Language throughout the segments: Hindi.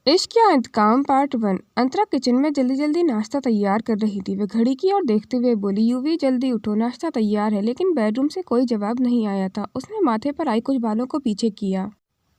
इश्क या इंतकाम पार्ट 1। अंतरा किचन में जल्दी जल्दी नाश्ता तैयार कर रही थी। वह घड़ी की ओर देखते हुए बोली, यूवी जल्दी उठो, नाश्ता तैयार है। लेकिन बेडरूम से कोई जवाब नहीं आया था। उसने माथे पर आई कुछ बालों को पीछे किया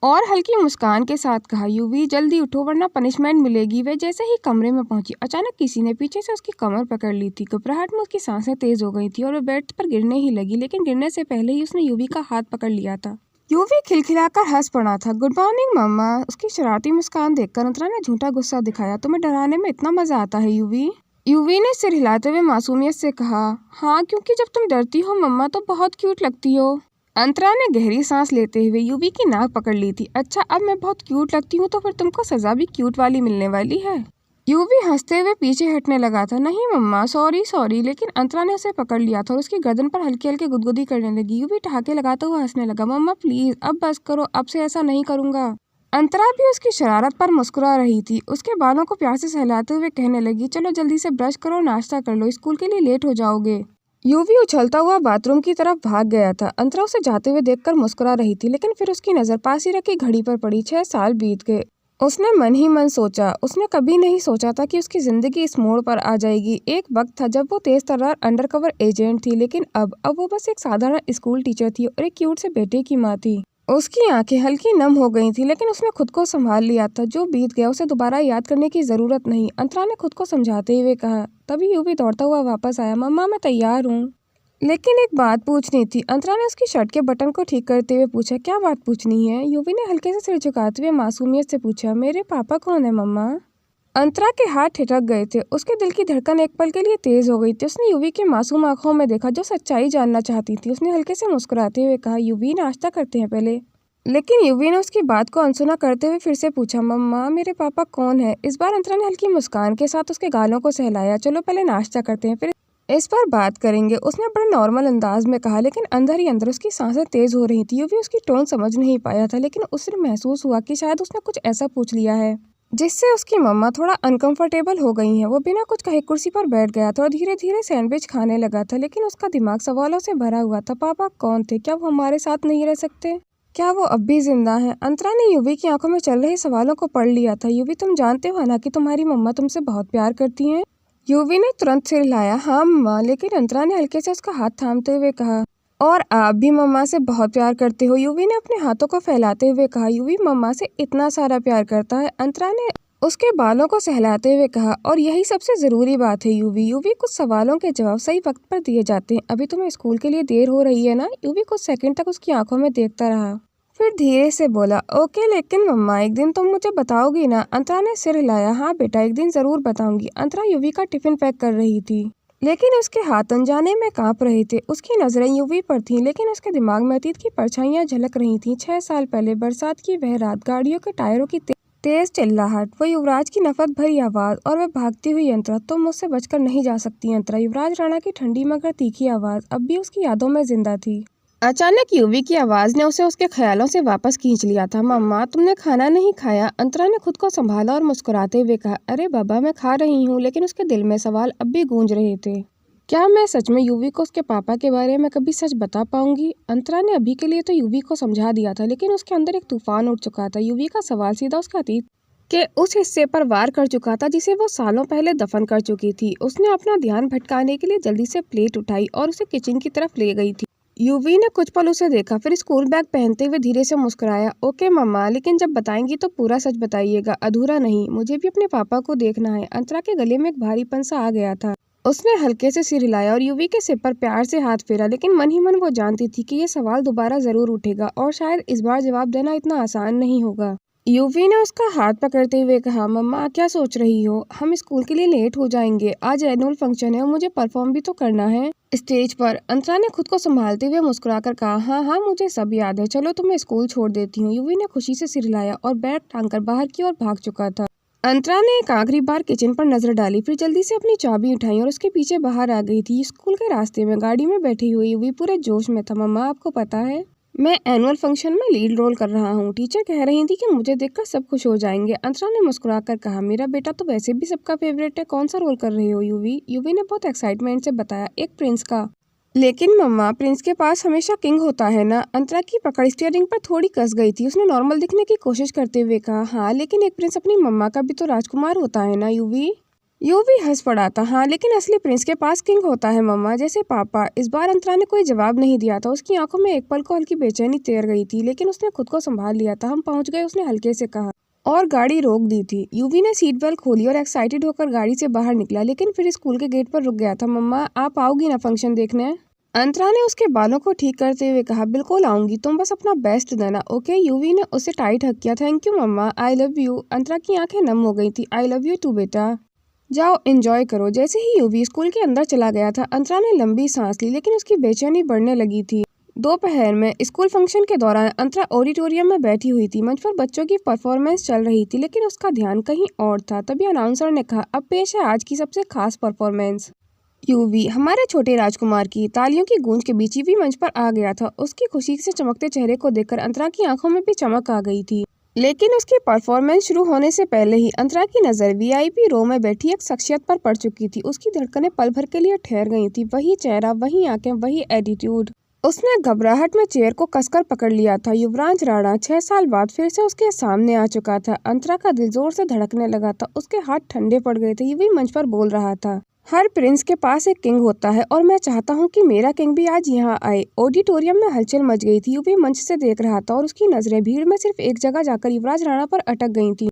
और हल्की मुस्कान के साथ कहा, यूवी जल्दी उठो वरना पनिशमेंट मिलेगी। वह जैसे ही कमरे में पहुंची, अचानक किसी ने पीछे से उसकी कमर पकड़ ली थी। घबराहट में उसकी सांसें तेज हो गई थी और वह बेड पर गिरने ही लगी, लेकिन गिरने से पहले ही उसने यूवी का हाथ पकड़ लिया था। यूवी खिलखिलाकर हंस पड़ा था। गुड मॉर्निंग मम्मा। उसकी शरारती मुस्कान देखकर अंतरा ने झूठा गुस्सा दिखाया। तुम्हें डराने में इतना मजा आता है यूवी? यूवी ने सिर हिलाते हुए मासूमियत से कहा, हाँ क्योंकि जब तुम डरती हो मम्मा तो बहुत क्यूट लगती हो। अंतरा ने गहरी सांस लेते हुए यूवी की नाक पकड़ ली थी। अच्छा, अब मैं बहुत क्यूट लगती हूँ तो फिर तुमको सजा भी क्यूट वाली मिलने वाली है। यूवी हंसते हुए पीछे हटने लगा था। नहीं मम्मा, सॉरी सॉरी। लेकिन अंतरा ने उसे पकड़ लिया था और उसकी गर्दन पर हल्की हल्की गुदगुदी करने लगी। यूवी ठहाके लगाते हुए हंसने लगा। मम्मा प्लीज अब बस करो, अब से ऐसा नहीं करूंगा। अंतरा भी उसकी शरारत पर मुस्कुरा रही थी। उसके बालों को प्यार से सहलाते हुए कहने लगी, चलो जल्दी से ब्रश करो, नाश्ता कर लो, स्कूल के लिए लेट हो जाओगे। यूवी उछलता हुआ बाथरूम की तरफ भाग गया था। अंतरा उसे जाते हुए देखकर मुस्कुरा रही थी, लेकिन फिर उसकी नजर पास ही रखी घड़ी पर पड़ी। 6 साल बीत गए। उसने मन ही मन सोचा, उसने कभी नहीं सोचा था कि उसकी जिंदगी इस मोड़ पर आ जाएगी। एक वक्त था जब वो तेज तर्रार अंडरकवर एजेंट थी, लेकिन अब वो बस एक साधारण स्कूल टीचर थी और एक क्यूट से बेटे की माँ थी। उसकी आंखें हल्की नम हो गई थी, लेकिन उसने खुद को संभाल लिया था। जो बीत गया उसे दोबारा याद करने की जरूरत नहीं, अंतरा ने खुद को समझाते हुए कहा। तभी यूवी दौड़ता हुआ वापस आया। मम्मा मैं तैयार हूँ, लेकिन एक बात पूछनी थी। अंतरा ने उसकी शर्ट के बटन को ठीक करते हुए पूछा। क्या बात पूछनी है? यूवी ने हल्के से सिर झुकाते हुए मासूमियत से पूछा। मेरे पापा कौन है मम्मा? अंतरा के हाथ ठिठक गए थे। उसके दिल की धड़कन एक पल के लिए तेज हो गई थी। उसने यूवी के मासूम आंखों में देखा जो सच्चाई जानना चाहती थी। उसने हल्के से मुस्कुराते हुए कहा, यूवी नाश्ता करते हैं पहले। लेकिन यूवी ने उसकी बात को अनसुना करते हुए फिर से पूछा, मम्मा मेरे पापा कौन है? इस बार अंतरा ने हल्की मुस्कान के साथ उसके गालों को सहलाया। चलो पहले नाश्ता करते हैं, फिर इस पर बात करेंगे, उसने बड़े नॉर्मल अंदाज में कहा। लेकिन अंदर ही अंदर उसकी सांसें तेज हो रही थी। यूवी उसकी टोन समझ नहीं पाया था, लेकिन उसे महसूस हुआ कि शायद उसने कुछ ऐसा पूछ लिया है जिससे उसकी मम्मा थोड़ा अनकंफर्टेबल हो गई हैं। वो बिना कुछ कहे कुर्सी पर बैठ गया था और धीरे धीरे सैंडविच खाने लगा था, लेकिन उसका दिमाग सवालों से भरा हुआ था। पापा कौन थे? क्या वो हमारे साथ नहीं रह सकते? क्या वो अब भी जिंदा हैं? अंतरा ने यूवी की आंखों में चल रहे सवालों को पढ़ लिया था। यूवी तुम जानते हो ना कि तुम्हारी मम्मा तुमसे बहुत प्यार करती हैं? यूवी ने तुरंत सिर हिलाया। हाँ मम्मा। लेकिन अंतरा ने हल्के से उसका हाथ थामते हुए कहा, और आप भी मम्मा से बहुत प्यार करते हो? यूवी ने अपने हाथों को फैलाते हुए कहा। यूवी मम्मा से इतना सारा प्यार करता है? अंतरा ने उसके बालों को सहलाते हुए कहा। और यही सबसे जरूरी बात है यूवी। यूवी कुछ सवालों के जवाब सही वक्त पर दिए जाते हैं। अभी तुम्हें स्कूल के लिए देर हो रही है ना? यूवी कुछ सेकंड तक उसकी आंखों में देखता रहा, फिर धीरे से बोला, ओके लेकिन मम्मा एक दिन तुम मुझे बताओगी ना? अंतरा ने सिर हिलाया। हाँ बेटा, एक दिन जरूर बताऊंगी। अंतरा यूवी का टिफिन पैक कर रही थी, लेकिन उसके हाथ अनजाने में कांप रहे थे। उसकी नजरें यूवी पर थीं, लेकिन उसके दिमाग में अतीत की परछाइयां झलक रही थीं। 6 साल पहले बरसात की वह रात, गाड़ियों के टायरों की तेज चिल्लाहट, वो युवराज की नफरत भरी आवाज और वह भागती हुई अंतरा। तुम मुझसे बचकर नहीं जा सकती अंतरा। युवराज राणा की ठंडी मगर तीखी आवाज अब भी उसकी यादों में जिंदा थी। अचानक यूवी की आवाज ने उसे उसके ख्यालों से वापस खींच लिया था। मम्मा तुमने खाना नहीं खाया? अंतरा ने खुद को संभाला और मुस्कुराते हुए कहा, अरे बाबा मैं खा रही हूँ। लेकिन उसके दिल में सवाल अब भी गूंज रहे थे। क्या मैं सच में यूवी को उसके पापा के बारे में कभी सच बता पाऊंगी? अंतरा ने अभी के लिए तो यूवी को समझा दिया था, लेकिन उसके अंदर एक तूफान उठ चुका था। यूवी का सवाल सीधा उसके अतीत के उस हिस्से पर वार कर चुका था जिसे वो सालों पहले दफन कर चुकी थी। उसने अपना ध्यान भटकाने के लिए जल्दी से प्लेट उठाई और उसे किचन की तरफ ले गई थी। यूवी ने कुछ पल उसे देखा, फिर स्कूल बैग पहनते हुए धीरे से मुस्कुराया। ओके मम्मा, लेकिन जब बताएंगी तो पूरा सच बताइएगा, अधूरा नहीं। मुझे भी अपने पापा को देखना है। अंतरा के गले में एक भारीपन सा आ गया था। उसने हल्के से सिर हिलाया और यूवी के सिर पर प्यार से हाथ फेरा, लेकिन मन ही मन वो जानती थी कि ये सवाल दोबारा जरूर उठेगा और शायद इस बार जवाब देना इतना आसान नहीं होगा। यूवी ने उसका हाथ पकड़ते हुए कहा, मम्मा क्या सोच रही हो? हम स्कूल के लिए लेट हो जाएंगे। आज एनुअल फंक्शन है और मुझे परफॉर्म भी तो करना है स्टेज पर। अंतरा ने खुद को संभालते हुए मुस्कुराकर कहा, हाँ हाँ मुझे सब याद है। चलो तुम्हें स्कूल छोड़ देती हूँ। यूवी ने खुशी से सिर हिलाया और बैग टांगकर बाहर की ओर भाग चुका था। अंतरा ने एक आखिरी बार किचन पर नजर डाली, फिर जल्दी से अपनी चाबी उठाई और उसके पीछे बाहर आ गई थी। स्कूल के रास्ते में गाड़ी में बैठी हुई यूवी पूरे जोश में था। मम्मा आपको पता है मैं एनुअल फंक्शन में लीड रोल कर रहा हूँ। टीचर कह रही थी कि मुझे देखकर सब खुश हो जाएंगे। अंतरा ने मुस्कुराकर कहा, मेरा बेटा तो वैसे भी सबका फेवरेट है। कौन सा रोल कर रहे हो यूवी? यूवी ने बहुत एक्साइटमेंट से बताया, एक प्रिंस का। लेकिन मम्मा, प्रिंस के पास हमेशा किंग होता है ना। अंतरा की पकड़ स्टीयरिंग पर थोड़ी कस गई थी। उसने नॉर्मल दिखने की कोशिश करते हुए कहा, हाँ लेकिन एक प्रिंस अपनी मम्मा का भी तो राजकुमार होता है ना यूवी। यूवी हंस पड़ा था। हाँ लेकिन असली प्रिंस के पास किंग होता है मम्मा, जैसे पापा। इस बार अंतरा ने कोई जवाब नहीं दिया था। उसकी आंखों में एक पल को हल्की बेचैनी तैर गई थी, लेकिन उसने खुद को संभाल लिया था। हम पहुंच गए, उसने हल्के से कहा, और गाड़ी रोक दी थी। यूवी ने सीट बेल्ट खोली और एक्साइटेड होकर गाड़ी से बाहर निकला, लेकिन फिर स्कूल के गेट पर रुक गया था। मम्मा, आप आओगी ना फंक्शन देखने? अंतरा ने उसके बालों को ठीक करते हुए कहा, बिल्कुल आऊंगी, तुम बस अपना बेस्ट देना, ओके। यूवी ने उसे टाइट हक किया। Thank you mamma, I love you. Antara की आंखें नम हो गई थी। आई लव यू टू बेटा, जाओ एंजॉय करो। जैसे ही यूवी स्कूल के अंदर चला गया था, अंतरा ने लंबी सांस ली, लेकिन उसकी बेचैनी बढ़ने लगी थी। दोपहर में स्कूल फंक्शन के दौरान अंतरा ऑडिटोरियम में बैठी हुई थी। मंच पर बच्चों की परफॉर्मेंस चल रही थी, लेकिन उसका ध्यान कहीं और था। तभी अनाउंसर ने कहा, अब पेश है आज की सबसे खास परफॉर्मेंस, यूवी, हमारे छोटे राजकुमार की। तालियों की गूंज के बीच यूवी मंच पर आ गया था। उसकी खुशी से चमकते चेहरे को देखकर अंतरा की आंखों में भी चमक आ गई थी। लेकिन उसकी परफॉर्मेंस शुरू होने से पहले ही अंतरा की नज़र वीआईपी रो में बैठी एक शख्सियत पर पड़ चुकी थी। उसकी धड़कनें पल भर के लिए ठहर गई थी। वही चेहरा, वही आंखें, वही एटीट्यूड। उसने घबराहट में चेयर को कसकर पकड़ लिया था। युवराज राणा 6 साल बाद फिर से उसके सामने आ चुका था। अंतरा का दिल जोर से धड़कने लगा था। उसके हाथ ठंडे पड़ गए थे। यूवी मंच पर बोल रहा था, हर प्रिंस के पास एक किंग होता है, और मैं चाहता हूँ कि मेरा किंग भी आज यहाँ आए। ऑडिटोरियम में हलचल मच गई थी। यूवी मंच से देख रहा था और उसकी नजरें भीड़ में सिर्फ एक जगह जाकर युवराज राणा पर अटक गई थी।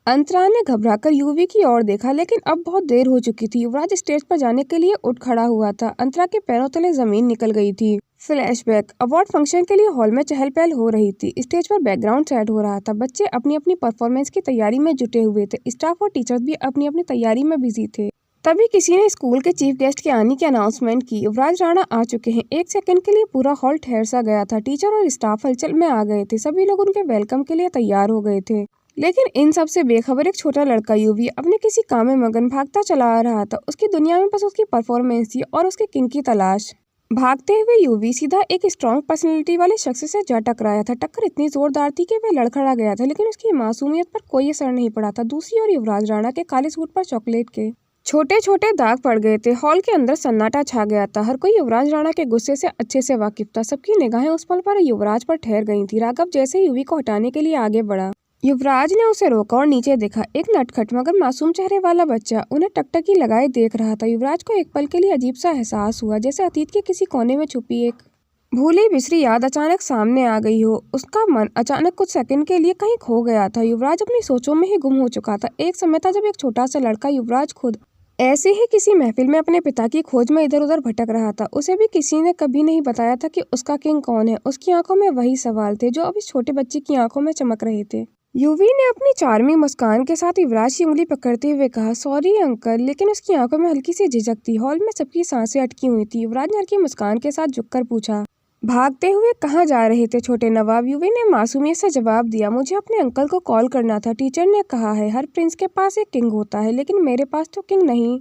अंतरा ने घबराकर यूवी की ओर देखा, लेकिन अब बहुत देर हो चुकी थी। युवराज स्टेज पर जाने के लिए उठ खड़ा हुआ था। अंतरा के पैरों तले जमीन निकल गई थी। फ्लैशबैक, अवार्ड फंक्शन के लिए हॉल में चहल पहल हो रही थी। स्टेज पर बैकग्राउंड सेट हो रहा था। बच्चे अपनी अपनी परफॉर्मेंस की तैयारी में जुटे हुए थे। स्टाफ और टीचर्स भी अपनी अपनी तैयारी में बिजी थे। तभी किसी ने स्कूल के चीफ गेस्ट के आने की अनाउंसमेंट की। युवराज राणा आ चुके हैं। एक सेकंड के लिए पूरा हॉल ठहर सा गया था। टीचर और स्टाफ हलचल में आ गए थे। सभी लोग उनके वेलकम के लिए तैयार हो गए थे। लेकिन इन सब से बेखबर एक छोटा लड़का यूवी अपने किसी काम में मगन भागता चला आ रहा था। उसकी दुनिया में बस उसकी परफॉर्मेंस थी और उसके किंग की तलाश। भागते हुए यूवी सीधा एक स्ट्रॉन्ग पर्सनैलिटी वाले शख्स से जा टकराया था। टक्कर इतनी जोरदार थी कि वह लड़खड़ा गया था, लेकिन उसकी मासूमियत पर कोई असर नहीं पड़ा था। दूसरी ओर युवराज राणा के काले सूट पर चॉकलेट के छोटे छोटे दाग पड़ गए थे। हॉल के अंदर सन्नाटा छा गया था। हर कोई युवराज राणा के गुस्से से अच्छे से वाकिफ था। सबकी निगाहें उस पल पर युवराज पर ठहर गई थी। राघव जैसे यूवी को हटाने के लिए आगे बढ़ा। युवराज ने उसे रोका और नीचे देखा। एक नटखट मगर मासूम चेहरे वाला बच्चा उन्हें टकटकी लगाए देख रहा था। युवराज को एक पल के लिए अजीब सा एहसास हुआ, जैसे अतीत के किसी कोने में छुपी एक भूली बिसरी याद अचानक सामने आ गई हो। उसका मन अचानक कुछ सेकंड के लिए कहीं खो गया था। युवराज अपनी सोचों में ही गुम हो चुका था। एक समय था जब एक छोटा सा लड़का युवराज खुद ऐसे ही किसी महफिल में अपने पिता की खोज में इधर उधर भटक रहा था। उसे भी किसी ने कभी नहीं बताया था कि उसका किंग कौन है। उसकी आंखों में वही सवाल थे जो अब इस छोटे बच्चे की आंखों में चमक रहे थे। यूवी ने अपनी चार्मिंग मुस्कान के साथ युवराज की उंगली पकड़ते हुए कहा, सॉरी अंकल, लेकिन उसकी आंखों में हल्की सी झिझक थी। हॉल में सबकी सांसें अटकी हुई थी। युवराज ने हल्की मुस्कान के साथ झुककर पूछा, भागते हुए कहाँ जा रहे थे छोटे नवाब? यूवी ने मासूमियत से जवाब दिया, मुझे अपने अंकल को कॉल करना था। टीचर ने कहा है हर प्रिंस के पास एक किंग होता है, लेकिन मेरे पास तो किंग नहीं,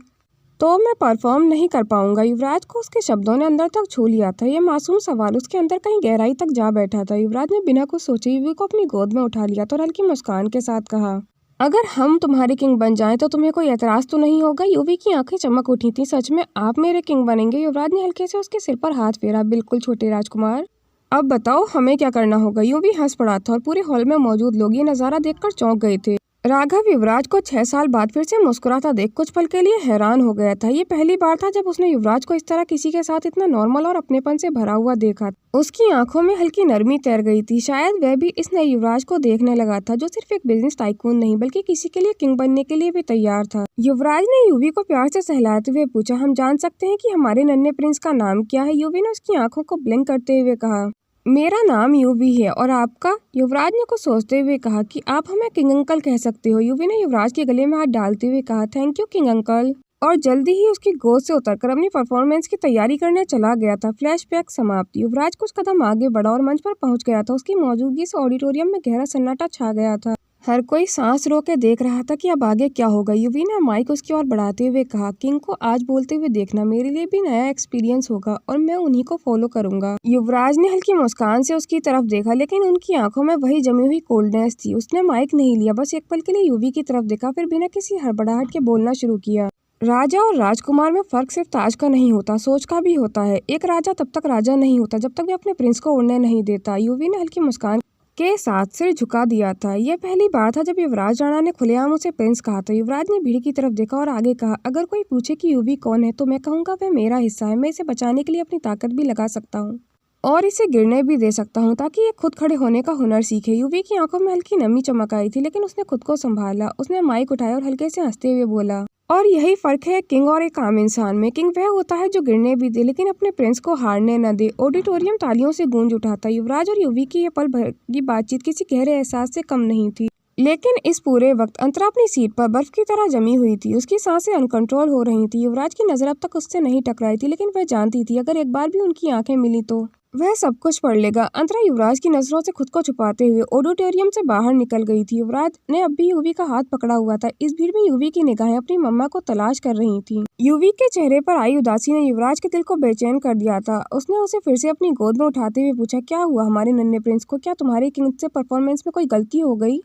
तो मैं परफॉर्म नहीं कर पाऊंगा। युवराज को उसके शब्दों ने अंदर तक छू लिया था। यह मासूम सवाल उसके अंदर कहीं गहराई तक जा बैठा था। युवराज ने बिना कुछ सोचे यूवी को अपनी गोद में उठा लिया तो हल्की मुस्कान के साथ कहा, अगर हम तुम्हारे किंग बन जाएं तो तुम्हें कोई एतराज तो नहीं होगा? यूवी की आंखें चमक उठी थी। सच में आप मेरे किंग बनेंगे? युवराज ने हल्के से उसके सिर पर हाथ फेरा। बिल्कुल छोटे राजकुमार, अब बताओ हमें क्या करना होगा? यूवी हंस पड़ा था और पूरे हॉल में मौजूद लोग ये नजारा देखकर चौंक गए थे। राघव युवराज को 6 साल बाद फिर से मुस्कुराता देख कुछ पल के लिए हैरान हो गया था। ये पहली बार था जब उसने युवराज को इस तरह किसी के साथ इतना नॉर्मल और अपनेपन से भरा हुआ देखा। उसकी आंखों में हल्की नरमी तैर गई थी। शायद वह भी इस नए युवराज को देखने लगा था, जो सिर्फ एक बिजनेस टाइकून नहीं बल्कि किसी के लिए किंग बनने के लिए भी तैयार था। युवराज ने यूवी को प्यार से सहलाते हुए पूछा, हम जान सकते हैं कि हमारे नन्हे प्रिंस का नाम क्या है? यूवी ने उसकी आंखों को ब्लिंक करते हुए कहा, मेरा नाम यूवी है, और आपका? युवराज ने कुछ सोचते हुए कहा कि आप हमें किंग अंकल कह सकते हो। यूवी ने युवराज के गले में हाथ डालते हुए कहा, थैंक यू किंग अंकल, और जल्दी ही उसकी गोद से उतरकर अपनी परफॉर्मेंस की तैयारी करने चला गया था। फ्लैशबैक समाप्त। युवराज कुछ कदम आगे बढ़ा और मंच पर पहुंच गया था। उसकी मौजूदगी से ऑडिटोरियम में गहरा सन्नाटा छा गया था। हर कोई सांस रोके देख रहा था कि अब आगे क्या होगा। यूवी ने माइक उसकी ओर बढ़ाते हुए कहा, किंग को आज बोलते हुए देखना मेरे लिए भी नया एक्सपीरियंस होगा और मैं उन्हीं को फॉलो करूंगा। युवराज ने हल्की मुस्कान से उसकी तरफ देखा, लेकिन उनकी आंखों में वही जमी हुई कोल्डनेस थी। उसने माइक नहीं लिया, बस एक पल के लिए यूवी की तरफ देखा, फिर बिना किसी हड़बड़ाहट के बोलना शुरू किया, राजा और राजकुमार में फर्क सिर्फ ताज का नहीं होता, सोच का भी होता है। एक राजा तब तक राजा नहीं होता जब तक वे अपने प्रिंस को उड़ने नहीं देता। युवी ने हल्की मुस्कान के साथ सिर झुका दिया था। यह पहली बार था जब युवराज राणा ने खुलेआम उसे प्रिंस कहा था। युवराज ने भीड़ की तरफ देखा और आगे कहा, अगर कोई पूछे कि युवी कौन है तो मैं कहूँगा वह मेरा हिस्सा है। मैं इसे बचाने के लिए अपनी ताकत भी लगा सकता हूँ और इसे गिरने भी दे सकता हूँ ताकि ये खुद खड़े होने का हुनर सीखे। युवी की आंखों में हल्की नमी चमक आई थी, लेकिन उसने खुद को संभाला। उसने माइक उठाया और हल्के से हंसते हुए बोला, और यही फर्क है किंग और एक आम इंसान में। किंग वह होता है जो गिरने भी दे लेकिन अपने प्रिंस को हारने न दे। ऑडिटोरियम तालियों से गूंज उठा था। युवराज और युवी की ये पल भर की बातचीत किसी गहरे एहसास से कम नहीं थी, लेकिन इस पूरे वक्त अंतरा अपनी सीट पर बर्फ की तरह जमी हुई थी। उसकी सांसें अनकंट्रोल हो रही थी। युवराज की नजर अब तक उससे नहीं टकराई थी, लेकिन वह जानती थी अगर एक बार भी उनकी आंखें मिली तो वह सब कुछ पढ़ लेगा। अंतरा युवराज की नजरों से खुद को छुपाते हुए ऑडिटोरियम से बाहर निकल गई थी। युवराज ने अब भी युवी का हाथ पकड़ा हुआ था। इस भीड़ में युवी की निगाहें अपनी मम्मा को तलाश कर रही थी। युवी के चेहरे पर आई उदासी ने युवराज के दिल को बेचैन कर दिया था। उसने उसे फिर से अपनी गोद में उठाते हुए पूछा, क्या हुआ हमारे नन्हे प्रिंस को? क्या तुम्हारे किंग से परफॉर्मेंस में कोई गलती हो गई?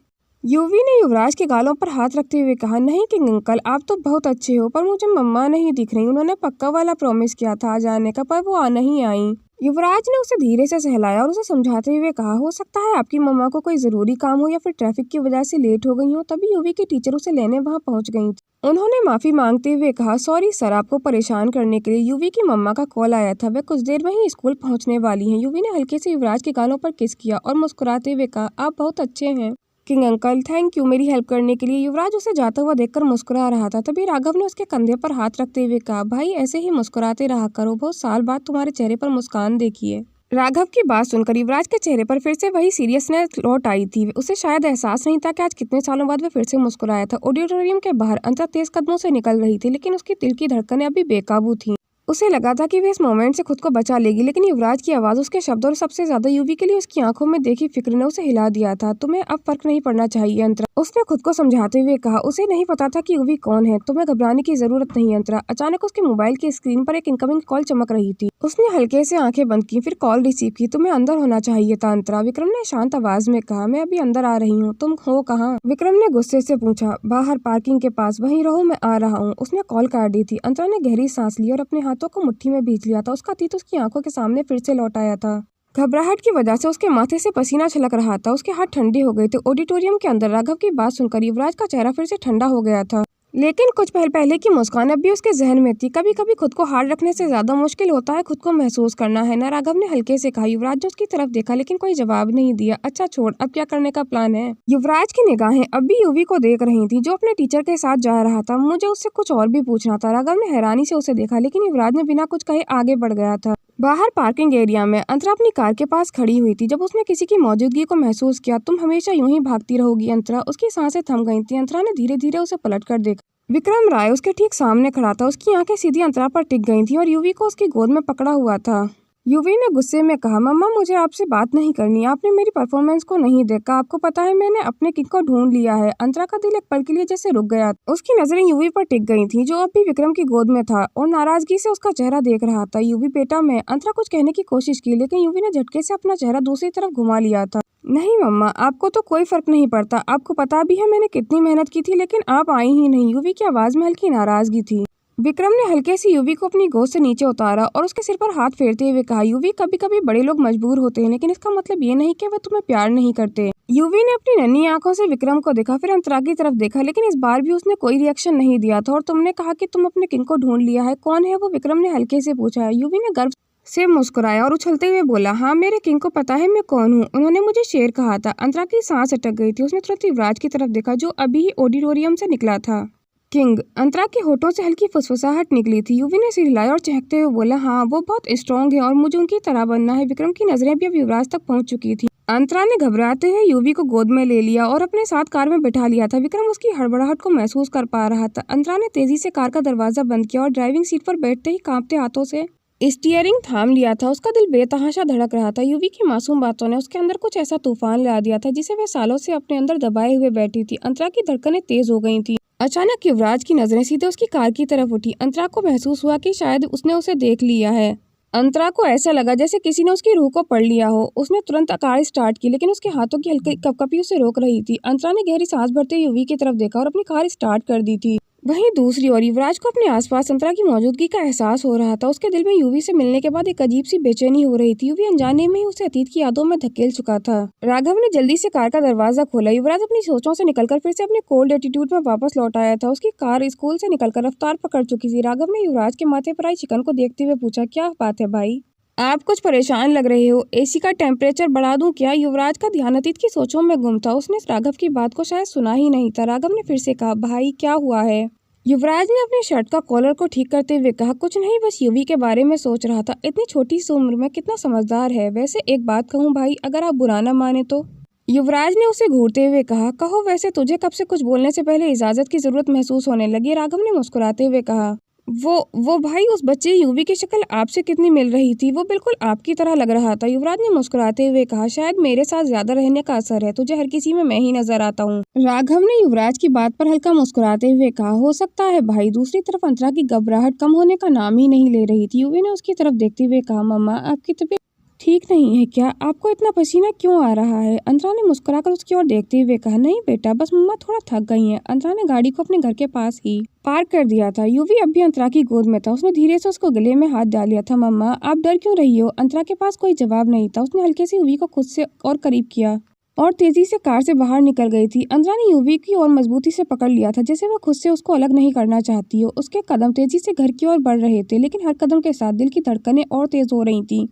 युवी ने युवराज के गालों पर हाथ रखते हुए कहा, नहीं किंग अंकल, आप तो बहुत अच्छे हो, पर मुझे मम्मा नहीं दिख रही। उन्होंने पक्का वाला प्रॉमिस किया था आज आने का, पर वो आ नहीं आई। युवराज ने उसे धीरे से सहलाया और उसे समझाते हुए कहा, हो सकता है आपकी मम्मा को कोई जरूरी काम हो या फिर ट्रैफिक की वजह से लेट हो गई हो। तभी युवी की टीचर उसे लेने वहां पहुंच गई थी। उन्होंने माफी मांगते हुए कहा, सॉरी सर, आपको परेशान करने के लिए। युवी की मम्मा का कॉल आया था, वे कुछ देर में ही स्कूल पहुंचने वाली हैं। युवी ने हल्के से युवराज के गालों पर किस किया और मुस्कुराते हुए कहा, आप बहुत अच्छे हैं किंग अंकल, थैंक यू मेरी हेल्प करने के लिए। युवराज उसे जाता हुआ देखकर मुस्कुरा रहा था। तभी राघव ने उसके कंधे पर हाथ रखते हुए कहा, भाई ऐसे ही मुस्कुराते रहा करो, बहुत साल बाद तुम्हारे चेहरे पर मुस्कान देखी है। राघव की बात सुनकर युवराज के चेहरे पर फिर से वही सीरियसनेस लौट आई थी। उसे शायद एहसास नहीं था कि आज कितने सालों बाद वह फिर से मुस्कुराया था। ऑडिटोरियम के बाहर अंतरा तेज कदमों से निकल रही थी, लेकिन उसकी दिल की धड़कनें अभी बेकाबू थी। उसे लगा था कि वह इस मोमेंट से खुद को बचा लेगी, लेकिन युवराज की आवाज, उसके शब्द और सबसे ज्यादा युवी के लिए उसकी आंखों में देखी फिक्र ने उसे हिला दिया था। तुम्हें अब फर्क नहीं पड़ना चाहिए अंतरा, उसने खुद को समझाते हुए कहा। उसे नहीं पता था कि युवी कौन है। तुम्हें घबराने की जरूरत नहीं अंतरा। अचानक उसके मोबाइल की स्क्रीन पर एक इनकमिंग कॉल चमक रही थी। उसने हल्के से आंखें बंद की, फिर कॉल रिसीव की। तुम्हें अंदर होना चाहिए था अंतरा, विक्रम ने शांत आवाज में कहा। मैं अभी अंदर आ रही हूँ, तुम हो कहाँ? विक्रम ने गुस्से से पूछा। बाहर पार्किंग के पास। वहीं रहो, मैं आ रहा हूँ। उसने कॉल काट दी थी। अंतरा ने गहरी सांस ली और अपने हाथों को मुट्ठी में भींच लिया था। उसका अतीत उसकी आंखों के सामने फिर से लौट आया था। घबराहट की वजह से उसके माथे से पसीना छलक रहा था। उसके हाथ ठंडे हो गए थे। ऑडिटोरियम के अंदर राघव की बात सुनकर युवराज का चेहरा फिर से ठंडा हो गया था, लेकिन कुछ पल पहले की मुस्कान अब भी उसके जहन में थी। कभी कभी खुद को हार रखने से ज्यादा मुश्किल होता है खुद को महसूस करना, है ना? राघव ने हल्के से कहा। युवराज ने उसकी तरफ देखा, लेकिन कोई जवाब नहीं दिया। अच्छा छोड़, अब क्या करने का प्लान है? युवराज की निगाहें अब भी युवी को देख रही थी, जो अपने टीचर के साथ जा रहा था। मुझे उससे कुछ और भी पूछना था। राघव ने हैरानी से उसे देखा, लेकिन युवराज ने बिना कुछ कहे आगे बढ़ गया था। बाहर पार्किंग एरिया में अंतरा अपनी कार के पास खड़ी हुई थी। जब उसने किसी की मौजूदगी को महसूस किया, तुम हमेशा यूं ही भागती रहोगी अंतरा? उसकी सांसें थम गई थी। अंतरा ने धीरे धीरे उसे पलट कर देखा। विक्रम राय उसके ठीक सामने खड़ा था। उसकी आंखें सीधी अंतरा पर टिक गई थी और युवी को उसकी गोद में पकड़ा हुआ था। युवी ने गुस्से में कहा, मम्मा मुझे आपसे बात नहीं करनी। आपने मेरी परफॉर्मेंस को नहीं देखा। आपको पता है मैंने अपने किंग को ढूंढ लिया है। अंतरा का दिल एक पल के लिए जैसे रुक गया। उसकी नजरें युवी पर टिक गई थी, जो अब भी विक्रम की गोद में था और नाराजगी से उसका चेहरा देख रहा था। युवी बेटा, मैं। अंतरा कुछ कहने की कोशिश की, लेकिन युवी ने झटके से अपना चेहरा दूसरी तरफ घुमा लिया था। नहीं मम्मा, आपको तो कोई फर्क नहीं पड़ता। आपको पता भी है मैंने कितनी मेहनत की थी, लेकिन आप आई ही नहीं। युवी की आवाज में हल्की नाराजगी थी। विक्रम ने हल्के से युवी को अपनी गोद से नीचे उतारा और उसके सिर पर हाथ फेरते हुए कहा, युवी कभी कभी बड़े लोग मजबूर होते हैं, लेकिन इसका मतलब ये नहीं कि वे तुम्हें प्यार नहीं करते। युवी ने अपनी नन्ही आंखों से विक्रम को देखा, फिर अंतरा की तरफ देखा, लेकिन इस बार भी उसने कोई रिएक्शन नहीं दिया था। और तुमने कहा कि तुम अपने किंग को ढूंढ लिया है, कौन है वो? विक्रम ने हल्के से पूछा। युवी ने गर्व से मुस्कुराया और उछलते हुए बोला, हाँ मेरे किंग को पता है मैं कौन हूँ। उन्होंने मुझे शेर कहा था। अंतरा की सांस अटक गई थी। उसने तुरंत युवराज की तरफ देखा, जो अभी ही ऑडिटोरियम से निकला था। किंग? अंतरा के होठों से हल्की फुसफुसाहट निकली थी। युवी ने सिर हिलाया और चहकते हुए बोला, हाँ वो बहुत स्ट्रॉन्ग है और मुझे उनकी तरह बनना है। विक्रम की नजरें भी अब युवराज तक पहुंच चुकी थी। अंतरा ने घबराते हुए युवी को गोद में ले लिया और अपने साथ कार में बिठा लिया था। विक्रम उसकी हड़बड़ाहट को महसूस कर पा रहा था। अंतरा ने तेजी से कार का दरवाजा बंद किया और ड्राइविंग सीट पर बैठते ही कांपते हाथों से स्टीयरिंग थाम लिया था। उसका दिल बेतहाशा धड़क रहा था। युवी की मासूम बातों ने उसके अंदर कुछ ऐसा तूफान ला दिया था, जिसे वह सालों से अपने अंदर दबाए हुए बैठी थी। अंतरा की धड़कनें तेज हो गई थी। अचानक युवराज की नजरें सीधे उसकी कार की तरफ उठी। अंतरा को महसूस हुआ कि शायद उसने उसे देख लिया है। अंतरा को ऐसा लगा जैसे किसी ने उसकी रूह को पढ़ लिया हो। उसने तुरंत कार स्टार्ट की, लेकिन उसके हाथों की हल्की कपकपी उसे रोक रही थी। अंतरा ने गहरी सांस भरते हुए युवी की तरफ देखा और अपनी कार स्टार्ट कर दी थी। वहीं दूसरी ओर युवराज को अपने आसपास अंतरा की मौजूदगी का एहसास हो रहा था। उसके दिल में यूवी से मिलने के बाद एक अजीब सी बेचैनी हो रही थी। यूवी अनजाने में ही उसे अतीत की यादों में धकेल चुका था। राघव ने जल्दी से कार का दरवाजा खोला। युवराज अपनी सोचों से निकलकर फिर से अपने कोल्ड एटीट्यूड में वापस लौट आया था। उसकी कार स्कूल से निकलकर रफ्तार पकड़ चुकी थी। राघव ने युवराज के माथे पर आई चिकन को देखते हुए पूछा, क्या बात है भाई, आप कुछ परेशान लग रहे हो, एसी का टेम्परेचर बढ़ा दूं क्या? युवराज का ध्यान अतीत की सोचों में गुम था। उसने राघव की बात को शायद सुना ही नहीं था। राघव ने फिर से कहा, भाई क्या हुआ है? युवराज ने अपने शर्ट का कॉलर को ठीक करते हुए कहा, कुछ नहीं, बस यूवी के बारे में सोच रहा था। इतनी छोटी सी उम्र में कितना समझदार है। वैसे एक बात कहूँ भाई, अगर आप बुरा ना माने तो। युवराज ने उसे घूरते हुए कहा, कहो, वैसे तुझे कब से कुछ बोलने से पहले इजाजत की जरूरत महसूस होने लगी? राघव ने मुस्कुराते हुए कहा, वो भाई, उस बच्चे यूवी की शक्ल आपसे कितनी मिल रही थी, वो बिल्कुल आपकी तरह लग रहा था। युवराज ने मुस्कुराते हुए कहा, शायद मेरे साथ ज्यादा रहने का असर है, तुझे हर किसी में मैं ही नजर आता हूँ। राघव ने युवराज की बात पर हल्का मुस्कुराते हुए कहा, हो सकता है भाई। दूसरी तरफ अंतरा की घबराहट कम होने का नाम ही नहीं ले रही थी। यूवी ने उसकी तरफ देखते हुए कहा, मम्मा आपकी तबीयत ठीक नहीं है क्या? आपको इतना पसीना क्यों आ रहा है? अंतरा ने मुस्कुराकर उसकी ओर देखते हुए कहा, नहीं बेटा, बस मम्मा थोड़ा थक गई हैं। अंतरा ने गाड़ी को अपने घर के पास ही पार्क कर दिया था। यूवी अब भी अंतरा की गोद में था। उसने धीरे से उसको गले में हाथ डाल लिया था। मम्मा आप डर क्यों रही हो? अंतरा के पास कोई जवाब नहीं था। उसने हल्के से यूवी को खुद से और करीब किया और तेजी से कार से बाहर निकल गई थी। अंतरा ने यूवी की ओर मजबूती से पकड़ लिया था, जैसे वह खुद से उसको अलग नहीं करना चाहती हो। उसके कदम तेजी से घर की ओर बढ़ रहे थे, लेकिन हर कदम के साथ दिल की धड़कनें और तेज हो रही थी।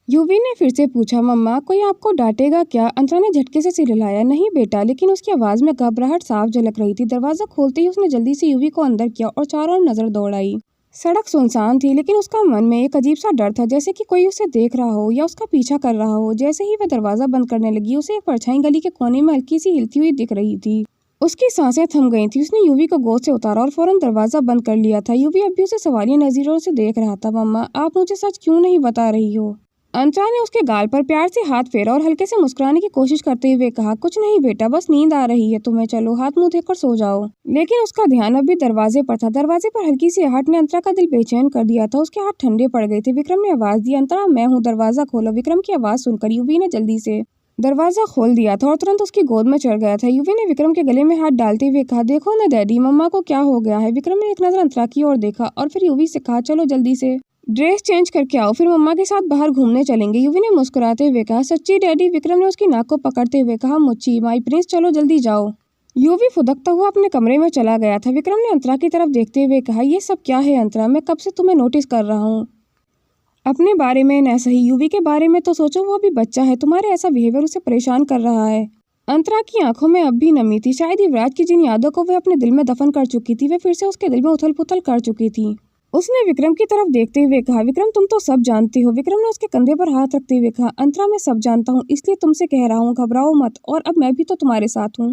यूवी ने फिर से पूछा, मम्मा कोई आपको डांटेगा क्या? अंतरा ने झटके से सिर हिलाया। नहीं बेटा, लेकिन उसकी आवाज में घबराहट साफ झलक रही थी। दरवाजा खोलते ही उसने जल्दी से यूवी को अंदर किया और चारों ओर नजर दौड़ाई। सड़क सुनसान थी, लेकिन उसका मन में एक अजीब सा डर था, जैसे कि कोई उसे देख रहा हो या उसका पीछा कर रहा हो। जैसे ही वह दरवाजा बंद करने लगी, उसे एक परछाई गली के कोने में हल्की सी हिलती हुई दिख रही थी। उसकी सांसें थम गई थी। उसने यूवी को गोद से उतारा और फौरन दरवाजा बंद कर लिया था। यूवी अब भी उसे सवालिया नजरों से देख रहा था। मम्मा आप मुझे सच क्यों नहीं बता रही हो? अंतरा ने उसके गाल पर प्यार से हाथ फेरा और हल्के से मुस्कुराने की कोशिश करते हुए कहा, कुछ नहीं बेटा, बस नींद आ रही है तुम्हें, चलो हाथ मुंह धोकर सो जाओ। लेकिन उसका ध्यान अब भी दरवाजे पर था। दरवाजे पर हल्की सी आहट ने अंतरा का दिल बेचैन कर दिया था। उसके हाथ ठंडे पड़ गए थे। विक्रम ने आवाज दी, अंतरा मैं हूँ, दरवाजा खोलो। विक्रम की आवाज सुनकर यूवी ने जल्दी से दरवाजा खोल दिया था और तुरंत उसकी गोद में चढ़ गया था। यूवी ने विक्रम के गले में हाथ डालते हुए कहा, देखो ना डैडी, मम्मा को क्या हो गया है? विक्रम ने एक नजर अंतरा की ओर देखा और फिर यूवी से कहा, चलो जल्दी से ड्रेस चेंज करके आओ, फिर मम्मा के साथ बाहर घूमने चलेंगे। यूवी ने मुस्कुराते हुए कहा, सच्ची डैडी? विक्रम ने उसकी नाक को पकड़ते हुए कहा, मुच्ची माई प्रिंस, चलो जल्दी जाओ। यूवी फुदकता हुआ अपने कमरे में चला गया था। विक्रम ने अंतरा की तरफ देखते हुए कहा, ये सब क्या है अंतरा? मैं कब से तुम्हें नोटिस कर रहा हूँ। अपने बारे में न सही, यूवी के बारे में तो सोचो, वो अभी बच्चा है। तुम्हारे ऐसा बिहेवियर उसे परेशान कर रहा है। अंतरा की आंखों में अब भी नमी थी। शायद युवराज की जिन यादों को वह अपने दिल में दफन कर चुकी थी, वे फिर से उसके दिल में उथल पुथल कर चुकी थी। उसने विक्रम की तरफ देखते हुए कहा, विक्रम तुम तो सब जानते हो। विक्रम ने उसके कंधे पर हाथ रखते हुए कहा, अंतरा मैं सब जानता हूँ, इसलिए तुमसे कह रहा हूँ, घबराओ मत, और अब मैं भी तो तुम्हारे साथ हूँ।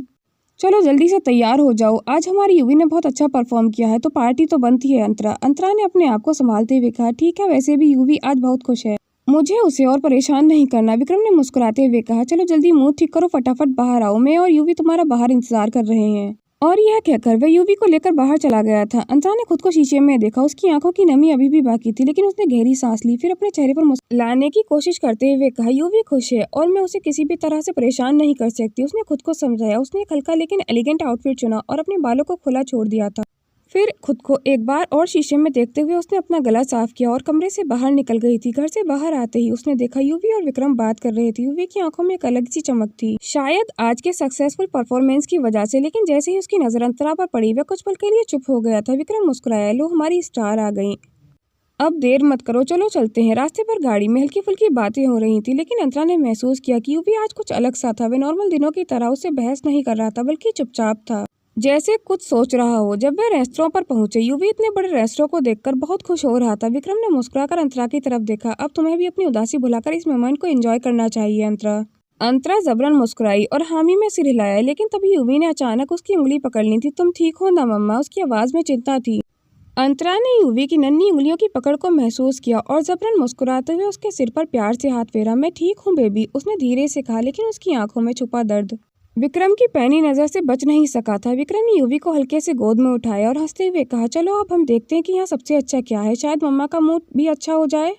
चलो जल्दी से तैयार हो जाओ, आज हमारी यूवी ने बहुत अच्छा परफॉर्म किया है, तो पार्टी तो बनती है। अंतरा ने अपने आप को संभालते हुए कहा, ठीक है, वैसे भी यूवी आज बहुत खुश है, मुझे उसे और परेशान नहीं करना। विक्रम ने मुस्कुराते हुए कहा, चलो जल्दी मुंह ठीक करो, फटाफट बाहर आओ, मैं और यूवी तुम्हारा बाहर इंतजार कर रहे हैं। और यह कहकर वह यूवी को लेकर बाहर चला गया था। अंतरा ने खुद को शीशे में देखा। उसकी आंखों की नमी अभी भी बाकी थी, लेकिन उसने गहरी सांस ली, फिर अपने चेहरे पर मुस्कुराहट लाने की कोशिश करते हुए कहा, यूवी खुश है और मैं उसे किसी भी तरह से परेशान नहीं कर सकती। उसने खुद को समझाया। उसने एक हल्का लेकिन एलिगेंट आउटफिट चुना और अपने बालों को खुला छोड़ दिया था। फिर खुद को एक बार और शीशे में देखते हुए उसने अपना गला साफ किया और कमरे से बाहर निकल गई थी। घर से बाहर आते ही उसने देखा यूवी और विक्रम बात कर रहे थे। यूवी की आंखों में एक अलग सी चमक थी, शायद आज के सक्सेसफुल परफॉर्मेंस की वजह से, लेकिन जैसे ही उसकी नजर अंतरा पर पड़ी, वह कुछ पल के लिए चुप हो गया था। विक्रम मुस्कुराया, लो हमारी स्टार आ गई, अब देर मत करो, चलो चलते हैं। रास्ते पर गाड़ी में हल्की फुल्की बातें हो रही थी, लेकिन अंतरा ने महसूस किया कि यूवी आज कुछ अलग सा था। वह नॉर्मल दिनों की तरह उससे बहस नहीं कर रहा था, बल्कि चुपचाप था, जैसे कुछ सोच रहा हो। जब वे रेस्टोरेंट पर पहुंचे, यूवी इतने बड़े रेस्टोरेंट को देखकर बहुत खुश हो रहा था। विक्रम ने मुस्कुराकर अंतरा की तरफ देखा, अब तुम्हें भी अपनी उदासी भुलाकर इस मोमेंट को एंजॉय करना चाहिए अंतरा। अंतरा जबरन मुस्कुराई और हामी में सिर हिलाया, लेकिन तभी यूवी ने अचानक उसकी उंगली पकड़ ली थी। तुम ठीक हो ना मम्मा? उसकी आवाज में चिंता थी। अंतरा ने यूवी की नन्ही उंगलियों की पकड़ को महसूस किया और जबरन मुस्कुराते हुए उसके सिर पर प्यार से हाथ फेरा। मैं ठीक हूँ बेबी, उसने धीरे से कहा, लेकिन उसकी आंखों में छुपा दर्द विक्रम की पैनी नजर से बच नहीं सका था। विक्रम ने यूवी को हल्के से गोद में उठाया और हंसते हुए कहा, चलो अब हम देखते हैं कि यहाँ सबसे अच्छा क्या है, शायद मम्मा का मूड भी अच्छा हो जाए।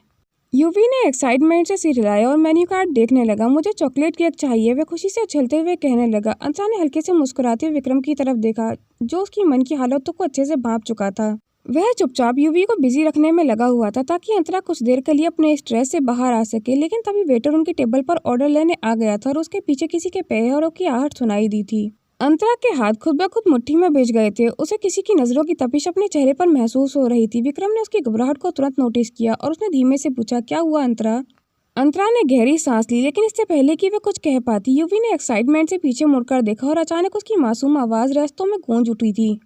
यूवी ने एक्साइटमेंट से सिर हिलाया और मेन्यू कार्ड देखने लगा। मुझे चॉकलेट केक चाहिए, वह खुशी से उछलते हुए कहने लगा। अंतरा ने हल्के से मुस्कुराते हुए विक्रम की तरफ देखा, जो उसकी मन की हालतों को अच्छे से भांप चुका था। वह चुपचाप यूवी को बिजी रखने में लगा हुआ था ताकि अंतरा कुछ देर के लिए अपने स्ट्रेस से बाहर आ सके। लेकिन तभी वेटर उनकी टेबल पर ऑर्डर लेने आ गया था और उसके पीछे किसी के पैरों की आहट सुनाई दी थी। अंतरा के हाथ खुद ब खुद मुट्ठी में भिज गए थे। उसे किसी की नजरों की तपिश अपने चेहरे पर महसूस हो रही थी। विक्रम ने उसकी घबराहट को तुरंत नोटिस किया और उसने धीमे से पूछा, क्या हुआ अंतरा? अंतरा ने गहरी सांस ली, लेकिन इससे पहले कि वह कुछ कह पाती, यूवी ने एक्साइटमेंट से पीछे मुड़कर देखा और अचानक उसकी मासूम आवाज रास्तों में गूंज उठी थी।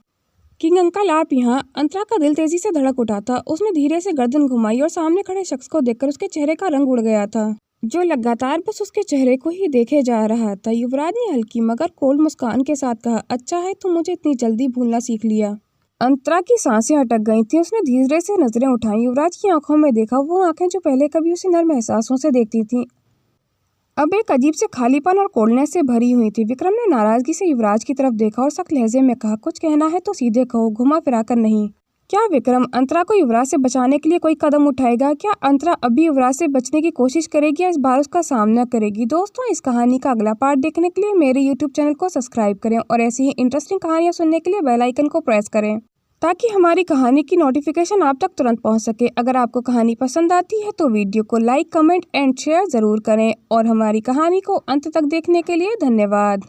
किंग अंकल, आप यहाँ? अंतरा का दिल तेजी से धड़क उठा था। उसने धीरे से गर्दन घुमाई और सामने खड़े शख्स को देखकर उसके चेहरे का रंग उड़ गया था, जो लगातार बस उसके चेहरे को ही देखे जा रहा था। युवराज ने हल्की मगर कोल्ड मुस्कान के साथ कहा, अच्छा है तुम मुझे इतनी जल्दी भूलना सीख लिया। अंतरा की सांसें अटक गई थी। उसने धीरे से नजरें उठाई, युवराज की आंखों में देखा, वो आंखें जो पहले कभी उसे नर्म एहसासों से देखती थी, अब एक अजीब से खालीपन और कोल्डनेस से भरी हुई थी। विक्रम ने नाराजगी से युवराज की तरफ देखा और सख्त लहजे में कहा, कुछ कहना है तो सीधे कहो, घुमा फिरा कर नहीं। क्या विक्रम अंतरा को युवराज से बचाने के लिए कोई कदम उठाएगा? क्या अंतरा अभी युवराज से बचने की कोशिश करेगी या इस बार उसका सामना करेगी? दोस्तों, इस कहानी का अगला पार्ट देखने के लिए मेरे YouTube चैनल को सब्सक्राइब करें और ऐसी ही इंटरेस्टिंग कहानियां सुनने के लिए बेल आइकन को प्रेस करें, ताकि हमारी कहानी की नोटिफिकेशन आप तक तुरंत पहुंच सके। अगर आपको कहानी पसंद आती है तो वीडियो को लाइक, कमेंट एंड शेयर ज़रूर करें और हमारी कहानी को अंत तक देखने के लिए धन्यवाद।